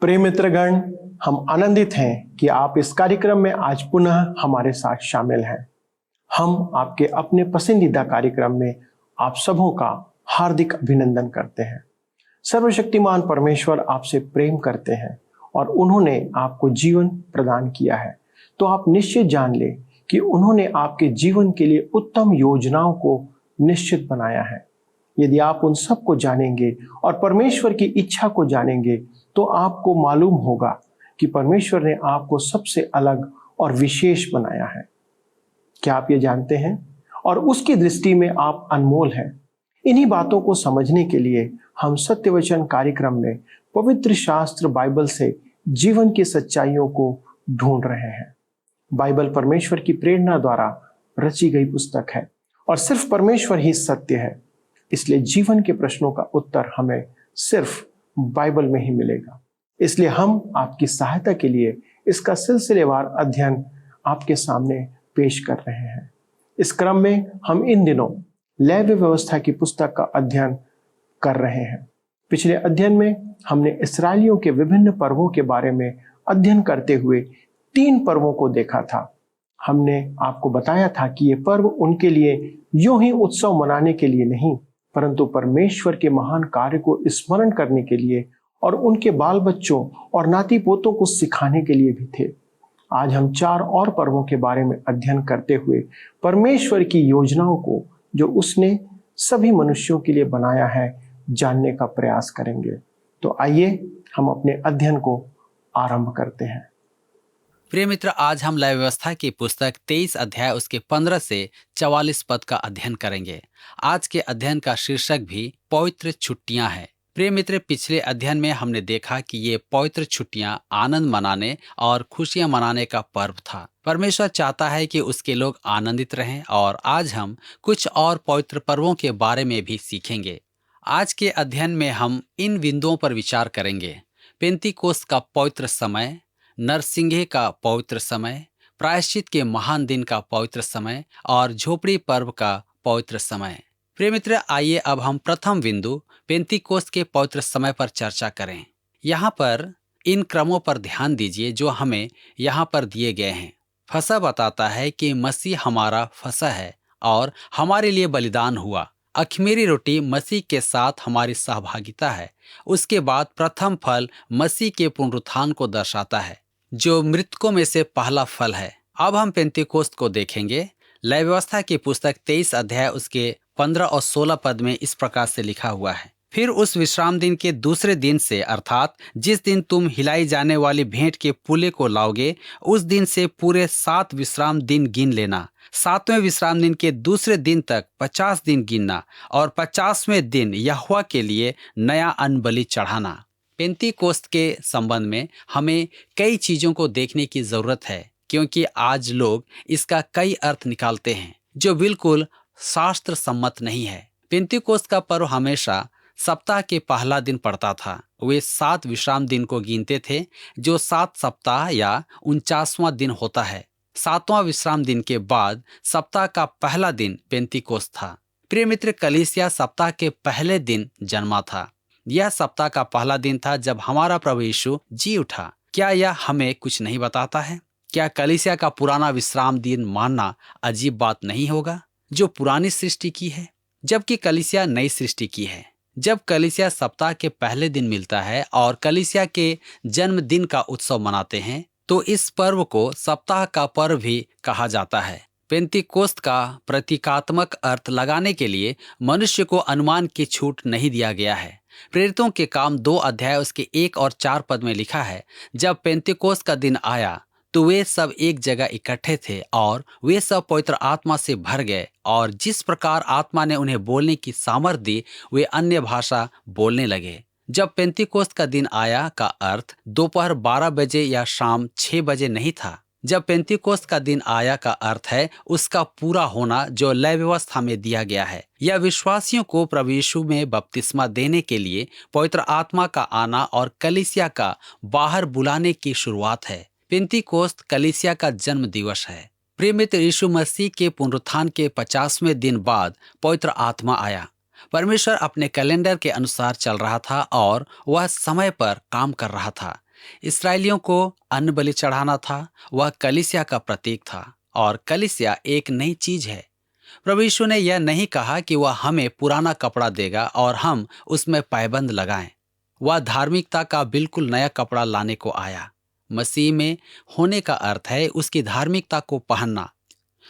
प्रिय मित्रगण, हम आनंदित हैं कि आप इस कार्यक्रम में आज पुनः हमारे साथ शामिल हैं। हम आपके अपने पसंदीदा कार्यक्रम में आप सबों का हार्दिक अभिनंदन करते हैं। सर्वशक्तिमान परमेश्वर आपसे प्रेम करते हैं और उन्होंने आपको जीवन प्रदान किया है। तो आप निश्चित जान लें कि उन्होंने आपके जीवन के लिए उत्तम योजनाओं को निश्चित बनाया है। यदि आप उन सब को जानेंगे और परमेश्वर की इच्छा को जानेंगे तो आपको मालूम होगा कि परमेश्वर ने आपको सबसे अलग और विशेष बनाया है। क्या आप ये जानते हैं? और उसकी दृष्टि में आप अनमोल हैं। इन्हीं बातों को समझने के लिए हम सत्यवचन कार्यक्रम में पवित्र शास्त्र बाइबल से जीवन की सच्चाइयों को ढूंढ रहे हैं। बाइबल परमेश्वर की प्रेरणा द्वारा रची गई पुस्तक है और सिर्फ परमेश्वर ही सत्य है। इसलिए जीवन के प्रश्नों का उत्तर हमें सिर्फ बाइबल में ही मिलेगा। इसलिए हम आपकी सहायता के लिए इसका सिलसिलेवार अध्ययन आपके सामने पेश कर रहे हैं। इस क्रम में हम इन दिनों लेवी व्यवस्था की पुस्तक का अध्ययन कर रहे हैं। पिछले अध्ययन में हमने इस्राएलियों के विभिन्न पर्वों के बारे में अध्ययन करते हुए 3 पर्वों को देखा था। हमने आपको बताया था कि ये पर्व उनके लिए यूं ही उत्सव मनाने के लिए नहीं, परंतु परमेश्वर के महान कार्य को स्मरण करने के लिए और उनके बाल बच्चों और नाती पोतों को सिखाने के लिए भी थे। आज हम 4 और पर्वों के बारे में अध्ययन करते हुए परमेश्वर की योजनाओं को जो उसने सभी मनुष्यों के लिए बनाया है जानने का प्रयास करेंगे। तो आइए हम अपने अध्ययन को आरंभ करते हैं। प्रिय मित्र, आज हम लेवी व्यवस्था की पुस्तक 23 अध्याय उसके 15 से 44 पद का अध्ययन करेंगे। आज के अध्ययन का शीर्षक भी पवित्र छुट्टियां है। प्रिय मित्र, पिछले अध्ययन में हमने देखा कि ये पवित्र छुट्टियां आनंद मनाने और खुशियां मनाने का पर्व था। परमेश्वर चाहता है कि उसके लोग आनंदित रहें और आज हम कुछ और पवित्र पर्वों के बारे में भी सीखेंगे। आज के अध्ययन में हम इन बिंदुओं पर विचार करेंगे: पेंतीकोस्त का पवित्र समय, नरसिंगे का पवित्र समय, प्रायश्चित के महान दिन का पवित्र समय और झोपड़ी पर्व का पवित्र समय। प्रिय मित्र, आइए अब हम प्रथम बिंदु पेंतीकोस्त के पवित्र समय पर चर्चा करें। यहाँ पर इन क्रमों पर ध्यान दीजिए जो हमें यहाँ पर दिए गए हैं। फसह बताता है कि मसीह हमारा फसह है और हमारे लिए बलिदान हुआ। अख़मीरी रोटी मसीह के साथ हमारी सहभागिता है। उसके बाद प्रथम फल मसीह के पुनरुत्थान को दर्शाता है, जो मृतकों में से पहला फल है। अब हम पेंतीकोस्त को देखेंगे। लेवी व्यवस्था की पुस्तक 23 अध्याय उसके 15 और 16 पद में इस प्रकार से लिखा हुआ है: फिर उस विश्राम दिन के दूसरे दिन से, अर्थात जिस दिन तुम हिलाई जाने वाली भेंट के पूले को लाओगे, उस दिन से पूरे 7 विश्राम दिन गिन लेना। 7वें विश्राम दिन के दूसरे दिन तक 50 दिन गिनना और 50वें दिन यहोवा के लिए नया अन्न बलि चढ़ाना। पेंतीकोस्त के संबंध में हमें कई चीजों को देखने की जरूरत है, क्योंकि आज लोग इसका कई अर्थ निकालते हैं जो बिल्कुल शास्त्र सम्मत नहीं है। पेंतीकोस्त का पर्व हमेशा सप्ताह के पहला दिन पड़ता था। वे 7 विश्राम दिन को गिनते थे, जो 7 सप्ताह या 49वां दिन होता है। 7वां विश्राम दिन के बाद सप्ताह का पहला दिन पेंतीकोस्त था। प्रिय मित्र, कलीसिया सप्ताह के पहले दिन जन्मा था। यह सप्ताह का पहला दिन था जब हमारा प्रभु यीशु जी उठा। क्या यह हमें कुछ नहीं बताता है? क्या कलीसिया का पुराना विश्राम दिन मानना अजीब बात नहीं होगा, जो पुरानी सृष्टि की है, जबकि कलीसिया नई सृष्टि की है? जब कलीसिया सप्ताह के पहले दिन मिलता है और कलीसिया के जन्मदिन का उत्सव मनाते हैं, तो इस पर्व को सप्ताह का पर्व भी कहा जाता है। पेंतीकोस्त का प्रतीकात्मक अर्थ लगाने के लिए मनुष्य को अनुमान की छूट नहीं दिया गया है। प्रेरितों के काम 2 अध्याय उसके 1 और 4 पद में लिखा है: जब पेंतीकोस्त का दिन आया तो वे सब एक जगह इकट्ठे थे और वे सब पवित्र आत्मा से भर गए, और जिस प्रकार आत्मा ने उन्हें बोलने की सामर्थ दी, वे अन्य भाषा बोलने लगे। जब पेंतीकोस्त का दिन आया का अर्थ दोपहर 12 बजे या शाम 6 बजे नहीं था। जब पेंतीकोस्त का दिन आया का अर्थ है उसका पूरा होना, जो लेवी व्यवस्था में दिया गया है। यह विश्वासियों को प्रभु यीशु में बपतिस्मा देने के लिए पवित्र आत्मा का आना और कलीसिया का बाहर बुलाने की शुरुआत है। पेंतीकोस्त कलीसिया का जन्म दिवस है। प्रिय मित्र, यीशु मसीह के पुनरुत्थान के 50वें दिन बाद पवित्र आत्मा आया। परमेश्वर अपने कैलेंडर के अनुसार चल रहा था और वह समय पर काम कर रहा था। इसराइलियों को अन्न बलि चढ़ाना था, वह कलीसिया का प्रतीक था और कलीसिया एक नई चीज है। प्रभु यीशु ने यह नहीं कहा कि वह हमें पुराना कपड़ा देगा और हम उसमें पायबंद लगाएं। वह धार्मिकता का बिल्कुल नया कपड़ा लाने को आया। मसीह में होने का अर्थ है उसकी धार्मिकता को पहनना,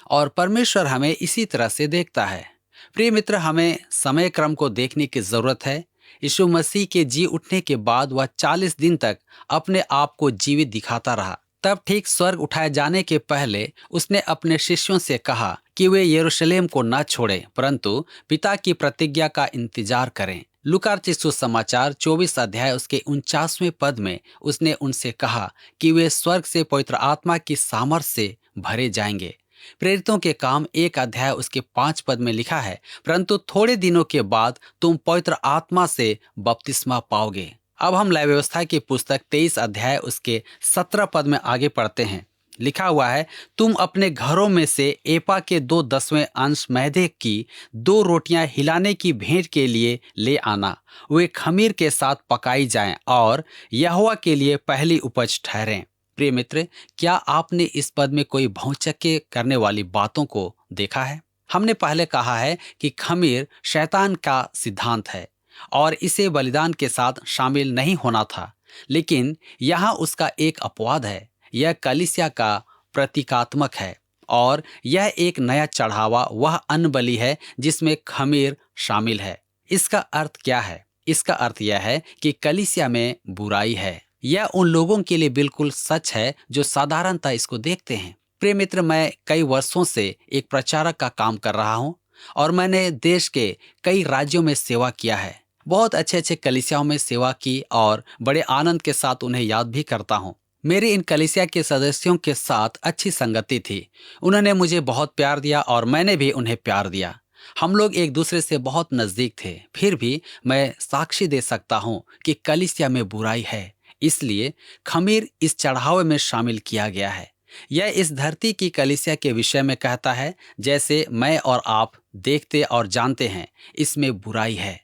और परमेश्वर हमें इसी तरह से देखता है। प्रिय मित्र, हमें समय क्रम को देखने की जरूरत है। यीशु मसीह के जी उठने के बाद वह 40 दिन तक अपने आप को जीवित दिखाता रहा। तब ठीक स्वर्ग उठाए जाने के पहले उसने अपने शिष्यों से कहा कि वे यरूशलेम को न छोड़ें, परंतु पिता की प्रतिज्ञा का इंतजार करें। लूका रचित सुसमाचार 24 अध्याय उसके 49वें पद में उसने उनसे कहा कि वे स्वर्ग से पवित्र आत्मा की सामर्थ से भरे जाएंगे। प्रेरितों के काम 1 अध्याय उसके 5 पद में लिखा है, परंतु थोड़े दिनों के बाद तुम पवित्र आत्मा से बपतिस्मा पाओगे। अब हम लय व्यवस्था की पुस्तक 23 अध्याय उसके 17 पद में आगे पढ़ते हैं। लिखा हुआ है, तुम अपने घरों में से एपा के 2/10 अंश मैदे की 2 रोटियां हिलाने की भेंट के लिए ले आना। वे खमीर के साथ पकाई जाएं और यहोवा के लिए पहली उपज ठहरें। प्रिय मित्र, क्या आपने इस पद में कोई भौचक्के करने वाली बातों को देखा है? हमने पहले कहा है कि खमीर शैतान का सिद्धांत है और इसे बलिदान के साथ शामिल नहीं होना था, लेकिन यहाँ उसका एक अपवाद है। यह कलीसिया का प्रतीकात्मक है और यह एक नया चढ़ावा, वह अन्न बलि है जिसमें खमीर शामिल है। इसका अर्थ क्या है? इसका अर्थ यह है कि कलीसिया में बुराई है। यह उन लोगों के लिए बिल्कुल सच है जो साधारणतः इसको देखते हैं। प्रिय मित्र, मैं कई वर्षों से एक प्रचारक का काम कर रहा हूँ और मैंने देश के कई राज्यों में सेवा किया है। बहुत अच्छे अच्छे कलीसियाओं में सेवा की और बड़े आनंद के साथ उन्हें याद भी करता हूँ। मेरी इन कलीसिया के सदस्यों के साथ अच्छी संगति थी। उन्होंने मुझे बहुत प्यार दिया और मैंने भी उन्हें प्यार दिया। हम लोग एक दूसरे से बहुत नजदीक थे। फिर भी मैं साक्षी दे सकता हूँ कि कलीसिया में बुराई है, इसलिए खमीर इस चढ़ावे में शामिल किया गया है। यह इस धरती की कलीसिया के विषय में कहता है, जैसे मैं और आप देखते और जानते हैं, इसमें बुराई है।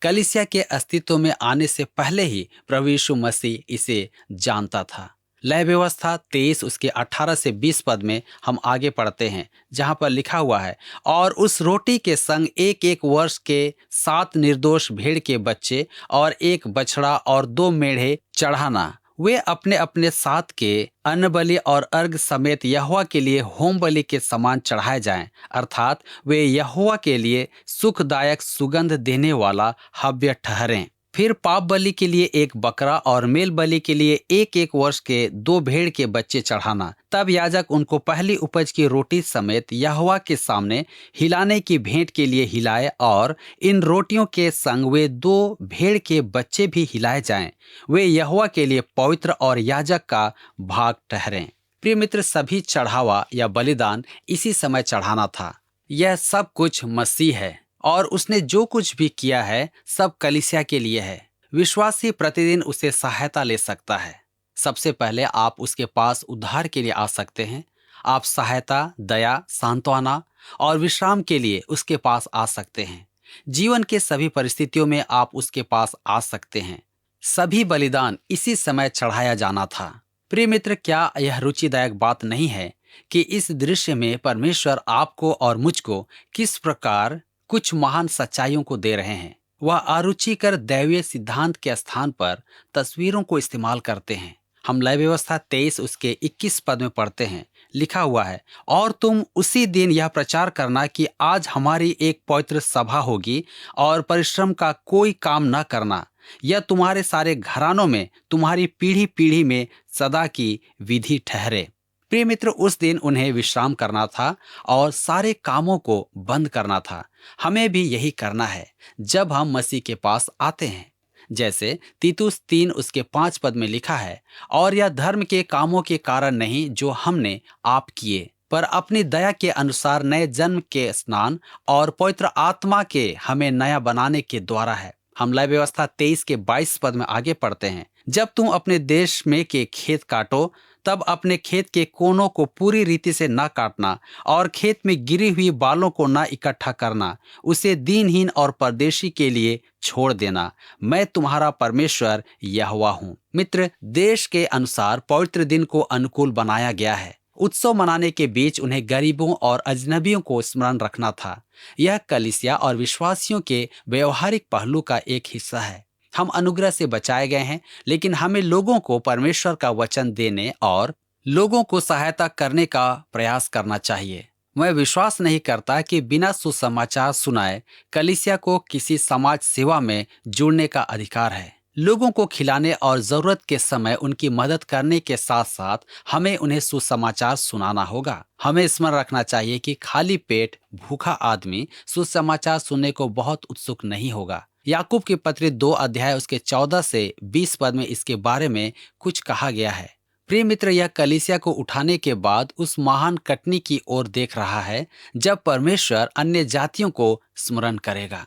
कलीसिया के अस्तित्व में आने से पहले ही प्रभु यीशु मसीह इसे जानता था। लय व्यवस्था 23 उसके 18 से 20 पद में हम आगे पढ़ते हैं, जहां पर लिखा हुआ है, और उस रोटी के संग 1-1 वर्ष के 7 निर्दोष भेड़ के बच्चे और 1 बछड़ा और 2 मेढ़े चढ़ाना। वे अपने अपने साथ के अन्न बलि और अर्घ समेत यहोवा के लिए होम बलि के समान चढ़ाए जाएं, अर्थात वे यहोवा के लिए सुखदायक सुगंध देने वाला हव्य ठहरें। फिर पाप बलि के लिए 1 बकरा और मेल बलि के लिए 1-1 वर्ष के 2 भेड़ के बच्चे चढ़ाना। तब याजक उनको पहली उपज की रोटी समेत यहोवा के सामने हिलाने की भेंट के लिए हिलाए और इन रोटियों के संग वे 2 भेड़ के बच्चे भी हिलाए जाएं। वे यहोवा के लिए पवित्र और याजक का भाग ठहरें। प्रिय मित्र, सभी चढ़ावा या बलिदान इसी समय चढ़ाना था। यह सब कुछ मसीह है और उसने जो कुछ भी किया है सब कलीसिया के लिए है। विश्वासी प्रतिदिन उसे सहायता ले सकता है। सबसे पहले आप उसके पास उद्धार के लिए आ सकते हैं। आप सहायता, दया, सांत्वना और विश्राम के लिए उसके पास आ सकते हैं। जीवन के सभी परिस्थितियों में आप उसके पास आ सकते हैं। सभी बलिदान इसी समय चढ़ाया जाना था। प्रिय मित्र, क्या यह रुचिदायक बात नहीं है कि इस दृश्य में परमेश्वर आपको और मुझको किस प्रकार कुछ महान सच्चाइयों को दे रहे हैं। वह अरुचिकर दैवीय सिद्धांत के स्थान पर तस्वीरों को इस्तेमाल करते हैं। हम लय व्यवस्था 23 उसके 21 पद में पढ़ते हैं, लिखा हुआ है, और तुम उसी दिन यह प्रचार करना कि आज हमारी एक पवित्र सभा होगी और परिश्रम का कोई काम न करना। यह तुम्हारे सारे घरानों में तुम्हारी पीढ़ी पीढ़ी में सदा की विधि ठहरे। प्रिय मित्र, उस दिन उन्हें विश्राम करना था और सारे कामों को बंद करना था। हमें भी यही करना है जब हम मसीह के पास आते हैं। जैसे तीतुस 3 उसके 5 पद में लिखा है, और यह धर्म के कामों के कारण नहीं जो हमने आप किए, पर अपनी दया के अनुसार नए जन्म के स्नान और पवित्र आत्मा के हमें नया बनाने के द्वारा है। हम लय व्यवस्था 23 के 22 पद में आगे पढ़ते हैं, जब तुम अपने देश में के खेत काटो, तब अपने खेत के कोनों को पूरी रीति से न काटना और खेत में गिरी हुई बालों को न इकट्ठा करना, उसे दीनहीन और परदेशी के लिए छोड़ देना। मैं तुम्हारा परमेश्वर यहोवा हूँ। मित्र, देश के अनुसार पवित्र दिन को अनुकूल बनाया गया है। उत्सव मनाने के बीच उन्हें गरीबों और अजनबियों को स्मरण रखना था। यह कलीसिया और विश्वासियों के व्यवहारिक पहलू का एक हिस्सा है। हम अनुग्रह से बचाए गए हैं, लेकिन हमें लोगों को परमेश्वर का वचन देने और लोगों को सहायता करने का प्रयास करना चाहिए। मैं विश्वास नहीं करता कि बिना सुसमाचार सुनाए कलीसिया को किसी समाज सेवा में जुड़ने का अधिकार है। लोगों को खिलाने और जरूरत के समय उनकी मदद करने के साथ साथ हमें उन्हें सुसमाचार सुनाना होगा। हमें स्मरण रखना चाहिए कि खाली पेट भूखा आदमी सुसमाचार सुनने को बहुत उत्सुक नहीं होगा। याकूब की पत्री 2 अध्याय उसके 14 से 20 पद में इसके बारे में कुछ कहा गया है। प्रिय मित्र, यह कलीसिया को उठाने के बाद उस महान कटनी की ओर देख रहा है जब परमेश्वर अन्य जातियों को स्मरण करेगा।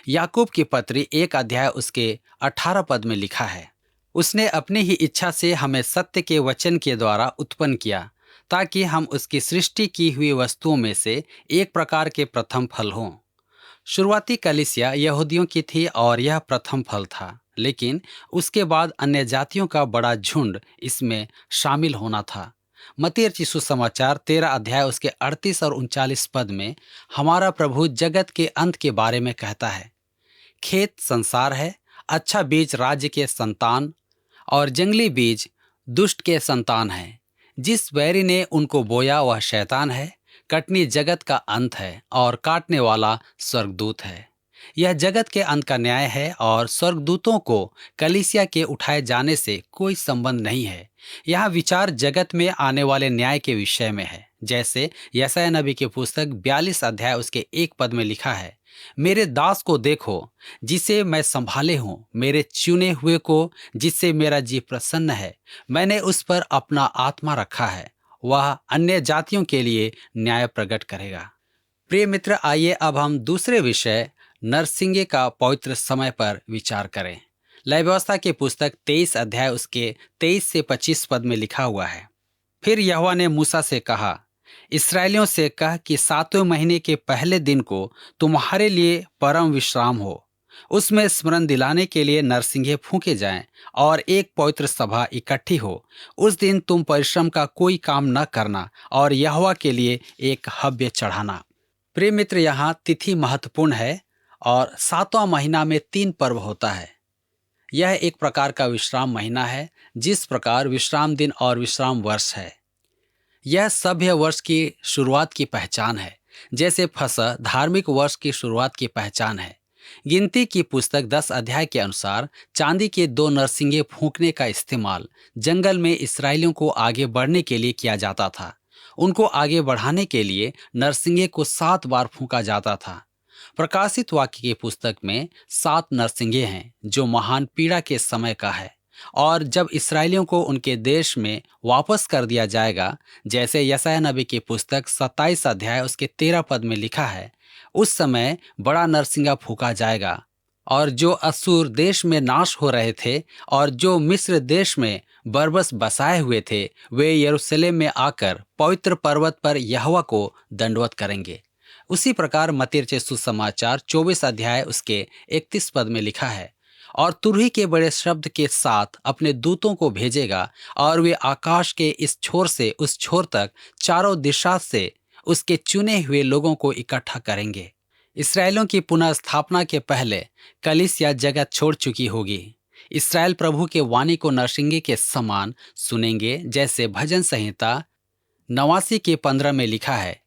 याकूब की पत्री 1 अध्याय उसके 18 पद में लिखा है, उसने अपनी ही इच्छा से हमें सत्य के वचन के द्वारा उत्पन्न किया, ताकि हम उसकी सृष्टि की हुई वस्तुओं में से एक प्रकार के प्रथम फल हों। शुरुआती कलीसिया यहूदियों की थी और यह प्रथम फल था, लेकिन उसके बाद अन्य जातियों का बड़ा झुंड इसमें शामिल होना था। मत्ती रचित सुसमाचार 13 अध्याय उसके 38 और 39 पद में हमारा प्रभु जगत के अंत के बारे में कहता है, खेत संसार है, अच्छा बीज राज्य के संतान और जंगली बीज दुष्ट के संतान है। जिस बैरी ने उनको बोया वह शैतान है। कटनी जगत का अंत है और काटने वाला स्वर्गदूत है। यह जगत के अंत का न्याय है और स्वर्गदूतों को कलीसिया के उठाए जाने से कोई संबंध नहीं है। यहाँ विचार जगत में आने वाले न्याय के विषय में है। जैसे यशायाह नबी की पुस्तक 42 अध्याय उसके 1 पद में लिखा है, मेरे दास को देखो जिसे मैं संभाले हूँ, मेरे चुने हुए को जिससे मेरा जी प्रसन्न है। मैंने उस पर अपना आत्मा रखा है, वह अन्य जातियों के लिए न्याय प्रकट करेगा। प्रिय मित्र, आइए अब हम दूसरे विषय नरसिंगे का पवित्र समय पर विचार करें। लय व्यवस्था की पुस्तक 23 अध्याय उसके 23 से 25 पद में लिखा हुआ है, फिर यहोवा ने मूसा से कहा, इस्राएलियों से कह कि 7वें महीने के पहले दिन को तुम्हारे लिए परम विश्राम हो। उसमें स्मरण दिलाने के लिए नरसिंगे फूंके जाएं और एक पवित्र सभा इकट्ठी हो। उस दिन तुम परिश्रम का कोई काम न करना और यहोवा के लिए एक हव्य चढ़ाना। प्रिय मित्र, यहाँ तिथि महत्वपूर्ण है और 7वां महीना में 3 पर्व होता है। यह एक प्रकार का विश्राम महीना है, जिस प्रकार विश्राम दिन और विश्राम वर्ष है। यह सभ्य वर्ष की शुरुआत की पहचान है, जैसे फसह धार्मिक वर्ष की शुरुआत की पहचान है। गिनती की पुस्तक 10 अध्याय के अनुसार चांदी के 2 नरसिंगे फूंकने का इस्तेमाल जंगल में इस्राएलियों को आगे बढ़ने के लिए किया जाता था। उनको आगे बढ़ाने के लिए नरसिंगे को 7 बार फूंका जाता था। प्रकाशित वाक्य की पुस्तक में 7 नरसिंगे हैं, जो महान पीड़ा के समय का है। और जब इस्राएलियों को उनके देश में वापस कर दिया जाएगा, जैसे यशायाह नबी की पुस्तक 27 अध्याय उसके 13 पद में लिखा है, उस समय बड़ा नरसिंगा फूंका जाएगा और जो असूर देश में नाश हो रहे थे और जो मिस्र देश में बरबस बसाए हुए थे, वे यरूशलेम में आकर पवित्र पर्वत पर यहोवा को दंडवत करेंगे। उसी प्रकार मत्ती रचित सुसमाचार 24 अध्याय उसके 31 पद में लिखा है, और तुरही के बड़े शब्द के साथ अपने दूतों को भेजेगा और वे आकाश के इस छोर से उस छोर तक चारों दिशा से उसके चुने हुए लोगों को इकट्ठा करेंगे। इस्राएलियों की पुनः स्थापना के पहले कलीसिया जगत छोड़ चुकी होगी। इस्राएल प्रभु के वाणी को नरसिंगे के समान सुनेंगे, जैसे भजन संहिता 89 के 15 में लिखा है,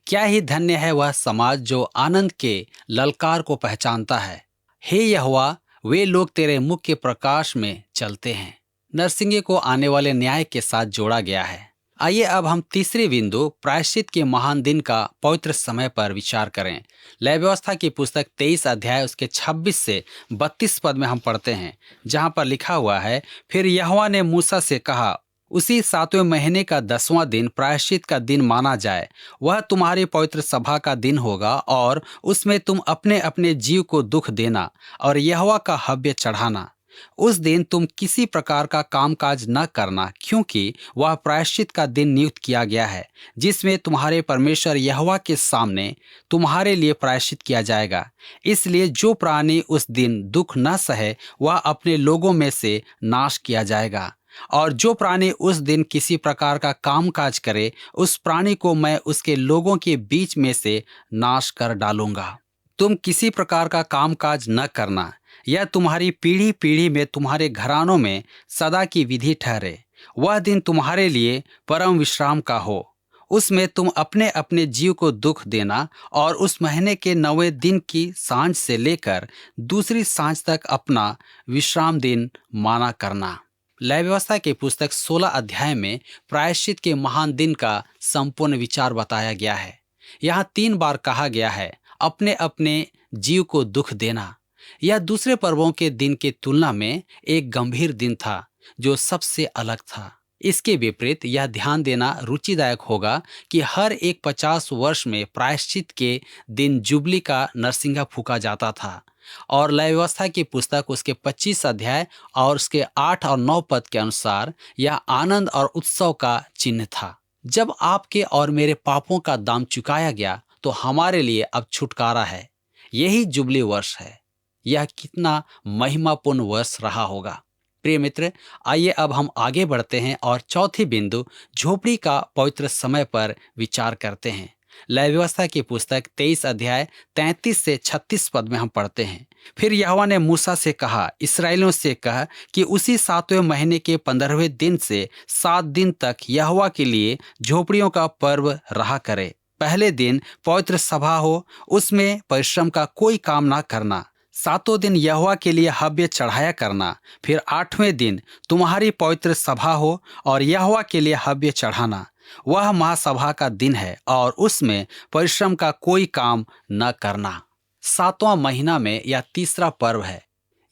क्या ही धन्य है वह समाज जो आनंद के ललकार को पहचानता है। हे यहोवा, वे लोग तेरे मुख के प्रकाश में चलते हैं। नरसिंगे को आने वाले न्याय के साथ जोड़ा गया है। आइए अब हम तीसरे बिंदु प्रायश्चित के महान दिन का पवित्र समय पर विचार करें। लय व्यवस्था की पुस्तक 23 अध्याय उसके 26 से 32 पद में हम पढ़ते हैं, जहां पर लिखा हुआ है, फिर यहोवा ने मूसा से कहा, उसी 7वें महीने का 10वां दिन प्रायश्चित का दिन माना जाए। वह तुम्हारी पवित्र सभा का दिन होगा और उसमें तुम अपने अपने जीव को दुख देना और यहोवा का हव्य चढ़ाना। उस दिन तुम किसी प्रकार का कामकाज न करना, क्योंकि वह प्रायश्चित का दिन नियुक्त किया गया है, जिसमें तुम्हारे परमेश्वर यहोवा के सामने तुम्हारे लिए प्रायश्चित किया जाएगा। इसलिए जो प्राणी उस दिन दुख न सहे, वह अपने लोगों में से नाश किया जाएगा। और जो प्राणी उस दिन किसी प्रकार का कामकाज करे, उस प्राणी को मैं उसके लोगों के बीच में से नाश कर डालूंगा। तुम किसी प्रकार का कामकाज न करना, यह तुम्हारी पीढ़ी पीढ़ी में तुम्हारे घरानों में सदा की विधि ठहरे। वह दिन तुम्हारे लिए परम विश्राम का हो। उसमें तुम अपने अपने जीव को दुख देना और उस महीने के 9वें दिन की सांझ से लेकर दूसरी सांझ तक अपना विश्राम दिन माना करना। लय व्यवस्था की पुस्तक 16 अध्याय में प्रायश्चित के महान दिन का संपूर्ण विचार बताया गया है। यहाँ 3 बार कहा गया है अपने अपने जीव को दुख देना। यह दूसरे पर्वों के दिन की तुलना में एक गंभीर दिन था जो सबसे अलग था। इसके विपरीत यह ध्यान देना रुचिदायक होगा कि हर एक 50 वर्ष में प्रायश्चित के दिन जुबली का नरसिंगा फूका जाता था। और लय व्यवस्था की पुस्तक उसके 25 अध्याय और उसके 8 और 9 पद के अनुसार यह आनंद और उत्सव का चिन्ह था। जब आपके और मेरे पापों का दाम चुकाया गया तो हमारे लिए अब छुटकारा है। यही जुबली वर्ष है। यह कितना महिमापूर्ण वर्ष रहा होगा। प्रिय मित्र, आइए अब हम आगे बढ़ते हैं और चौथी बिंदु झोपड़ी का पवित्र समय पर विचार करते हैं। लय व्यवस्था की पुस्तक 23 अध्याय 33 से 36 पद में हम पढ़ते हैं। फिर यहोवा ने मूसा से कहा, इस्राएलियों से कह कि उसी 7वें महीने के 15वें दिन से 7 दिन तक यहोवा के लिए झोपड़ियों का पर्व रहा करे। पहले दिन पवित्र सभा हो, उसमें परिश्रम का कोई काम ना करना। 7 दिन यहोवा के लिए हव्य चढ़ाया करना। फिर 8वें दिन तुम्हारी पवित्र सभा हो और यहोवा के लिए हव्य चढ़ाना। वह महासभा का दिन है और उसमें परिश्रम का कोई काम न करना। 7वां महीना में यह तीसरा पर्व है।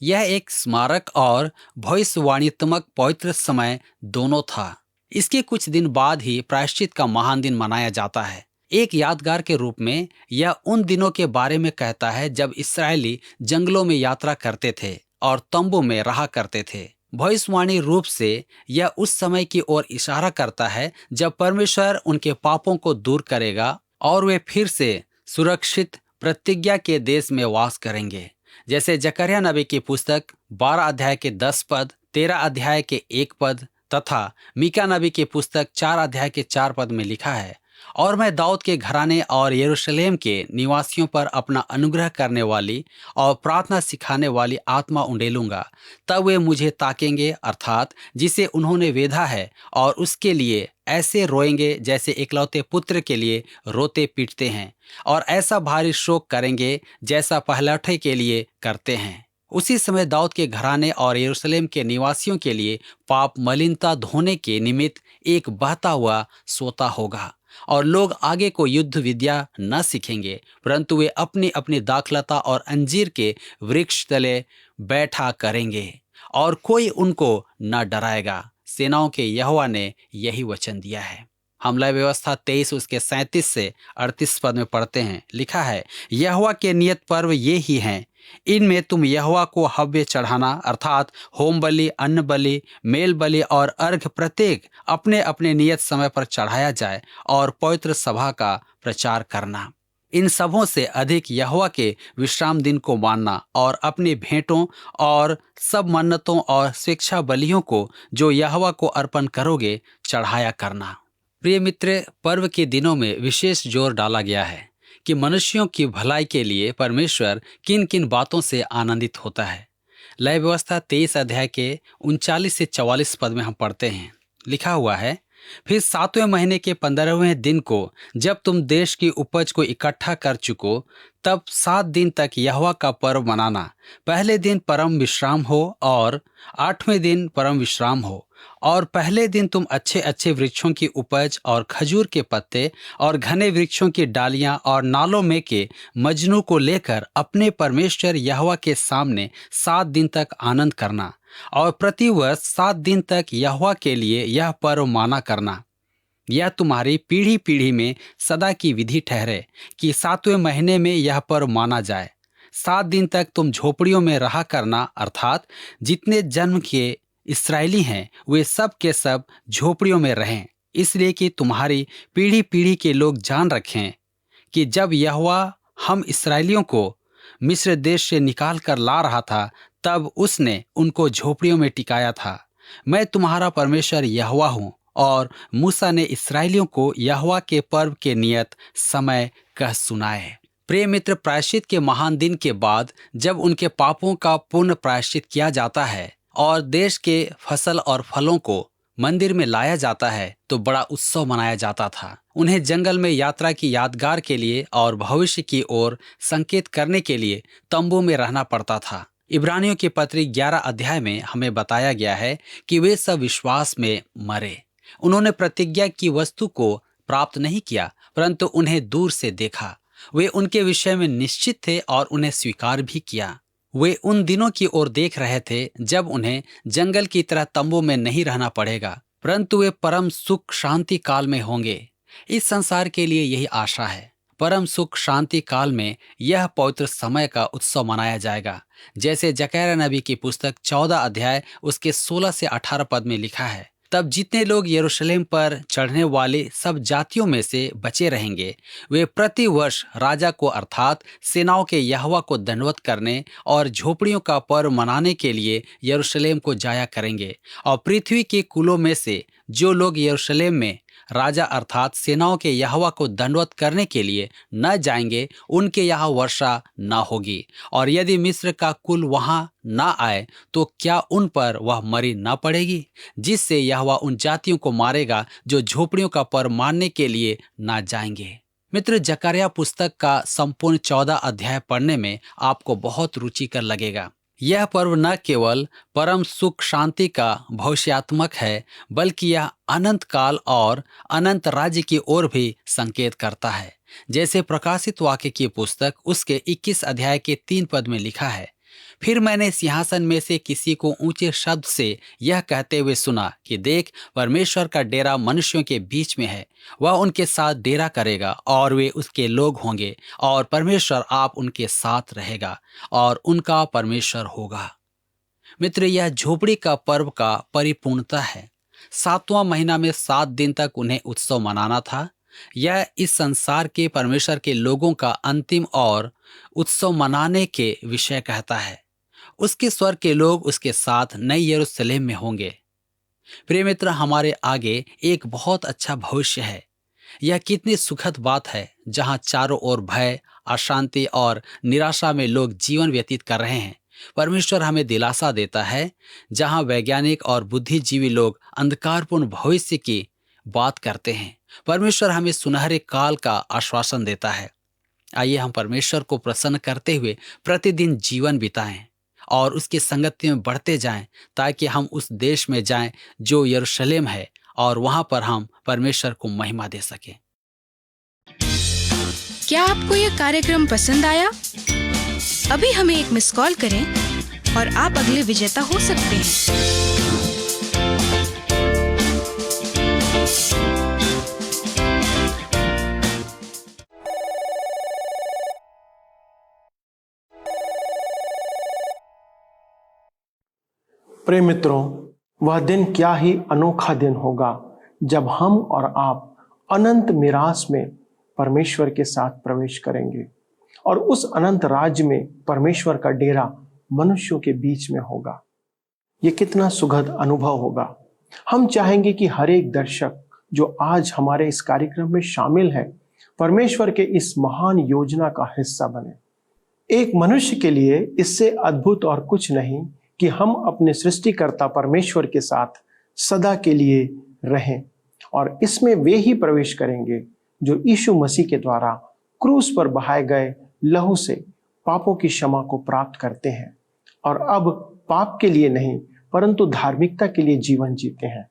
यह एक स्मारक और भविष्यवाणीत्मक पवित्र समय दोनों था। इसके कुछ दिन बाद ही प्रायश्चित का महान दिन मनाया जाता है। एक यादगार के रूप में यह उन दिनों के बारे में कहता है जब इस्राएली जंगलों में यात्रा करते थे और तंबू में रहा करते थे। भविष्यवाणी रूप से यह उस समय की ओर इशारा करता है जब परमेश्वर उनके पापों को दूर करेगा और वे फिर से सुरक्षित प्रतिज्ञा के देश में वास करेंगे। जैसे जकरिया नबी की पुस्तक 12 अध्याय के 10 पद, 13 अध्याय के 1 पद तथा मीका नबी की पुस्तक 4 अध्याय के 4 पद में लिखा है, और मैं दाऊद के घराने और यरूशलेम के निवासियों पर अपना अनुग्रह करने वाली और प्रार्थना सिखाने वाली आत्मा उंडेलूंगा। तब वे मुझे ताकेंगे, अर्थात जिसे उन्होंने वेधा है, और उसके लिए ऐसे रोएंगे जैसे इकलौते पुत्र के लिए रोते पीटते हैं, और ऐसा भारी शोक करेंगे जैसा पहलौठे के लिए करते हैं। उसी समय दाऊद के घराने और यरूशलेम के निवासियों के लिए पाप मलिनता धोने के निमित्त एक बहता हुआ सोता होगा, और लोग आगे को युद्ध विद्या न सीखेंगे, परंतु वे अपनी अपनी दाखलता और अंजीर के वृक्ष तले बैठा करेंगे, और कोई उनको न डराएगा। सेनाओं के यहोवा ने यही वचन दिया है। हम लय व्यवस्था 23 उसके 37 से 38 पद में पढ़ते हैं, लिखा है, यहोवा के नियत पर्व ये ही हैं, इनमें तुम यहोवा को हव्य चढ़ाना, अर्थात होम बलि, अन्न बलि, मेल बलि और अर्घ प्रत्येक अपने अपने नियत समय पर चढ़ाया जाए, और पवित्र सभा का प्रचार करना। इन सबों से अधिक यहोवा के विश्राम दिन को मानना और अपनी भेंटों और सब मन्नतों और स्वेच्छा बलियों को जो यहोवा को अर्पण करोगे चढ़ाया करना। प्रिय मित्र, पर्व के दिनों में विशेष जोर डाला गया है कि मनुष्यों की भलाई के लिए परमेश्वर किन किन बातों से आनंदित होता है। लय व्यवस्था 23 अध्याय के 39 से 44 पद में हम पढ़ते हैं, लिखा हुआ है, फिर 7वें महीने के 15वें दिन को जब तुम देश की उपज को इकट्ठा कर चुको, तब 7 दिन तक यहोवा का पर्व मनाना। पहले दिन परम विश्राम हो और 8वें दिन परम विश्राम हो, और पहले दिन तुम अच्छे अच्छे वृक्षों की उपज और खजूर के पत्ते और घने वृक्षों की डालियां और नालों में के मजनू को लेकर अपने परमेश्वर यहोवा के सामने 7 दिन तक आनंद करना, और प्रतिवर्ष 7 दिन तक यहोवा के लिए यह पर्व माना करना। यह तुम्हारी पीढ़ी पीढ़ी में सदा की विधि ठहरे कि 7वें महीने में यह पर्व माना जाए। 7 दिन तक तुम झोपड़ियों में रहा करना, अर्थात जितने जन्म के इस्राएली हैं वे सब के सब झोपड़ियों में रहें, इसलिए कि तुम्हारी पीढ़ी पीढ़ी के लोग जान रखें कि जब यहोवा हम इस्राएलियों को मिस्र देश से निकाल कर ला रहा था, तब उसने उनको झोपड़ियों में टिकाया था। मैं तुम्हारा परमेश्वर यहोवा हूँ। और मूसा ने इस्राएलियों को यहोवा के पर्व के नियत समय कह सुनाए। प्रिय मित्र, प्रायश्चित के महान दिन के बाद जब उनके पापों का पूर्ण प्रायश्चित किया जाता है और देश के फसल और फलों को मंदिर में लाया जाता है, तो बड़ा उत्सव मनाया जाता था। उन्हें जंगल में यात्रा की यादगार के लिए और भविष्य की ओर संकेत करने के लिए तंबू में रहना पड़ता था। इब्रानियों की पत्री 11 अध्याय में हमें बताया गया है कि वे सब विश्वास में मरे। उन्होंने प्रतिज्ञा की वस्तु को प्राप्त नहीं किया, परंतु उन्हें दूर से देखा। वे उनके विषय में निश्चित थे और उन्हें स्वीकार भी किया। वे उन दिनों की ओर देख रहे थे जब उन्हें जंगल की तरह तंबू में नहीं रहना पड़ेगा, परंतु वे परम सुख शांति काल में होंगे। इस संसार के लिए यही आशा है। परम सुख शांति काल में यह पवित्र समय का उत्सव मनाया जाएगा, जैसे जकर्याह नबी की पुस्तक 14 अध्याय उसके 16 से 18 पद में लिखा है। तब जितने लोग यरूशलेम पर चढ़ने वाले सब जातियों में से बचे रहेंगे, वे प्रति वर्ष राजा को अर्थात सेनाओं के यहोवा को दंडवत करने और झोपड़ियों का पर्व मनाने के लिए यरूशलेम को जाया करेंगे। और पृथ्वी के कुलों में से जो लोग यरूशलेम में राजा अर्थात सेनाओं के यहोवा को दंडवत करने के लिए न जाएंगे, उनके यहाँ वर्षा न होगी। और यदि मिस्र का कुल वहां न आए, तो क्या उन पर वह मरी न पड़ेगी, जिससे यहोवा उन जातियों को मारेगा जो झोपड़ियों का पर्व मानने के लिए न जाएंगे। मित्र, जकर्याह पुस्तक का संपूर्ण 14 अध्याय पढ़ने में आपको बहुत रुचिकर लगेगा। यह पर्व न केवल परम सुख शांति का भविष्यात्मक है, बल्कि यह अनंत काल और अनंत राज्य की ओर भी संकेत करता है। जैसे प्रकाशित वाक्य की पुस्तक उसके 21 अध्याय के 3 पद में लिखा है, फिर मैंने सिंहासन में से किसी को ऊंचे शब्द से यह कहते हुए सुना कि देख, परमेश्वर का डेरा मनुष्यों के बीच में है। वह उनके साथ डेरा करेगा और वे उसके लोग होंगे, और परमेश्वर आप उनके साथ रहेगा और उनका परमेश्वर होगा। मित्र, यह झोपड़ी का पर्व का परिपूर्णता है। 7वां महीना में 7 दिन तक उन्हें उत्सव मनाना था। यह इस संसार के परमेश्वर के लोगों का अंतिम और उत्सव मनाने के विषय कहता है। उसके स्वर्ग के लोग उसके साथ नई यरूशलेम में होंगे। प्रिय मित्र, हमारे आगे एक बहुत अच्छा भविष्य है। यह कितनी सुखद बात है, जहां चारों ओर भय, अशांति और निराशा में लोग जीवन व्यतीत कर रहे हैं। परमेश्वर हमें दिलासा देता है, जहां वैज्ञानिक और बुद्धिजीवी लोग अंधकारपूर्ण भविष्य की बात करते हैं, परमेश्वर हमें सुनहरे काल का आश्वासन देता है। आइए हम परमेश्वर को प्रसन्न करते हुए प्रतिदिन जीवन बिताएं और उसकी संगति में बढ़ते जाएं, ताकि हम उस देश में जाएं जो यरूशलेम है और वहां पर हम परमेश्वर को महिमा दे सकें। क्या आपको यह कार्यक्रम पसंद आया? अभी हमें एक मिस कॉल करें और आप अगले विजेता हो सकते हैं। प्रिय मित्रों, वह दिन क्या ही अनोखा दिन होगा जब हम और आप अनंत मिरास में परमेश्वर के साथ प्रवेश करेंगे और उस अनंत राज्य में परमेश्वर का डेरा मनुष्यों के बीच में होगा। ये कितना सुखद अनुभव होगा। हम चाहेंगे कि हर एक दर्शक जो आज हमारे इस कार्यक्रम में शामिल है, परमेश्वर के इस महान योजना का हिस्सा बने। एक मनुष्य के लिए इससे अद्भुत और कुछ नहीं कि हम अपने सृष्टिकर्ता परमेश्वर के साथ सदा के लिए रहें, और इसमें वे ही प्रवेश करेंगे जो यीशु मसीह के द्वारा क्रूस पर बहाए गए लहू से पापों की क्षमा को प्राप्त करते हैं और अब पाप के लिए नहीं परंतु धार्मिकता के लिए जीवन जीते हैं।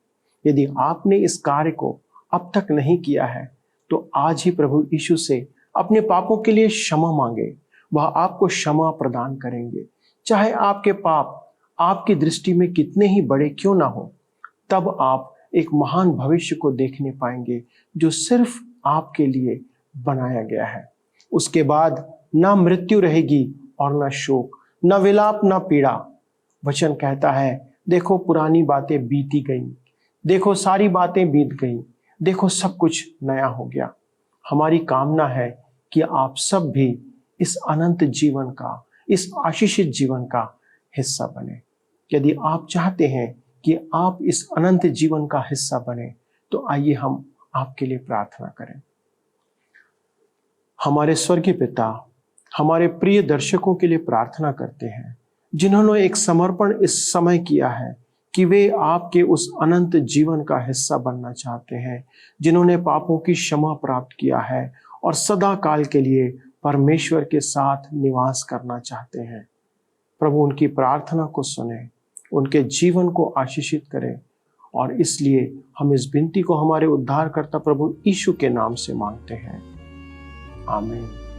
यदि आपने इस कार्य को अब तक नहीं किया है, तो आज ही प्रभु यीशु से अपने पापों के लिए क्षमा मांगे। वह आपको क्षमा प्रदान करेंगे, चाहे आपके पाप आपकी दृष्टि में कितने ही बड़े क्यों ना हो। तब आप एक महान भविष्य को देखने पाएंगे जो सिर्फ आपके लिए बनाया गया है। उसके बाद ना मृत्यु रहेगी और न शोक, न विलाप, न पीड़ा। वचन कहता है, देखो पुरानी बातें बीती गई, देखो सारी बातें बीत गई, देखो सब कुछ नया हो गया। हमारी कामना है कि आप सब भी इस अनंत जीवन का, इस आशीषित जीवन का हिस्सा बने। यदि आप चाहते हैं कि आप इस अनंत जीवन का हिस्सा बने, तो आइए हम आपके लिए प्रार्थना करें। हमारे स्वर्गीय पिता, हमारे प्रिय दर्शकों के लिए प्रार्थना करते हैं जिन्होंने एक समर्पण इस समय किया है कि वे आपके उस अनंत जीवन का हिस्सा बनना चाहते हैं, जिन्होंने पापों की क्षमा प्राप्त किया है और सदा काल के लिए परमेश्वर के साथ निवास करना चाहते हैं। प्रभु उनकी प्रार्थना को सुने, उनके जीवन को आशीषित करें, और इसलिए हम इस विनती को हमारे उद्धारकर्ता प्रभु यीशु के नाम से मांगते हैं। आमीन।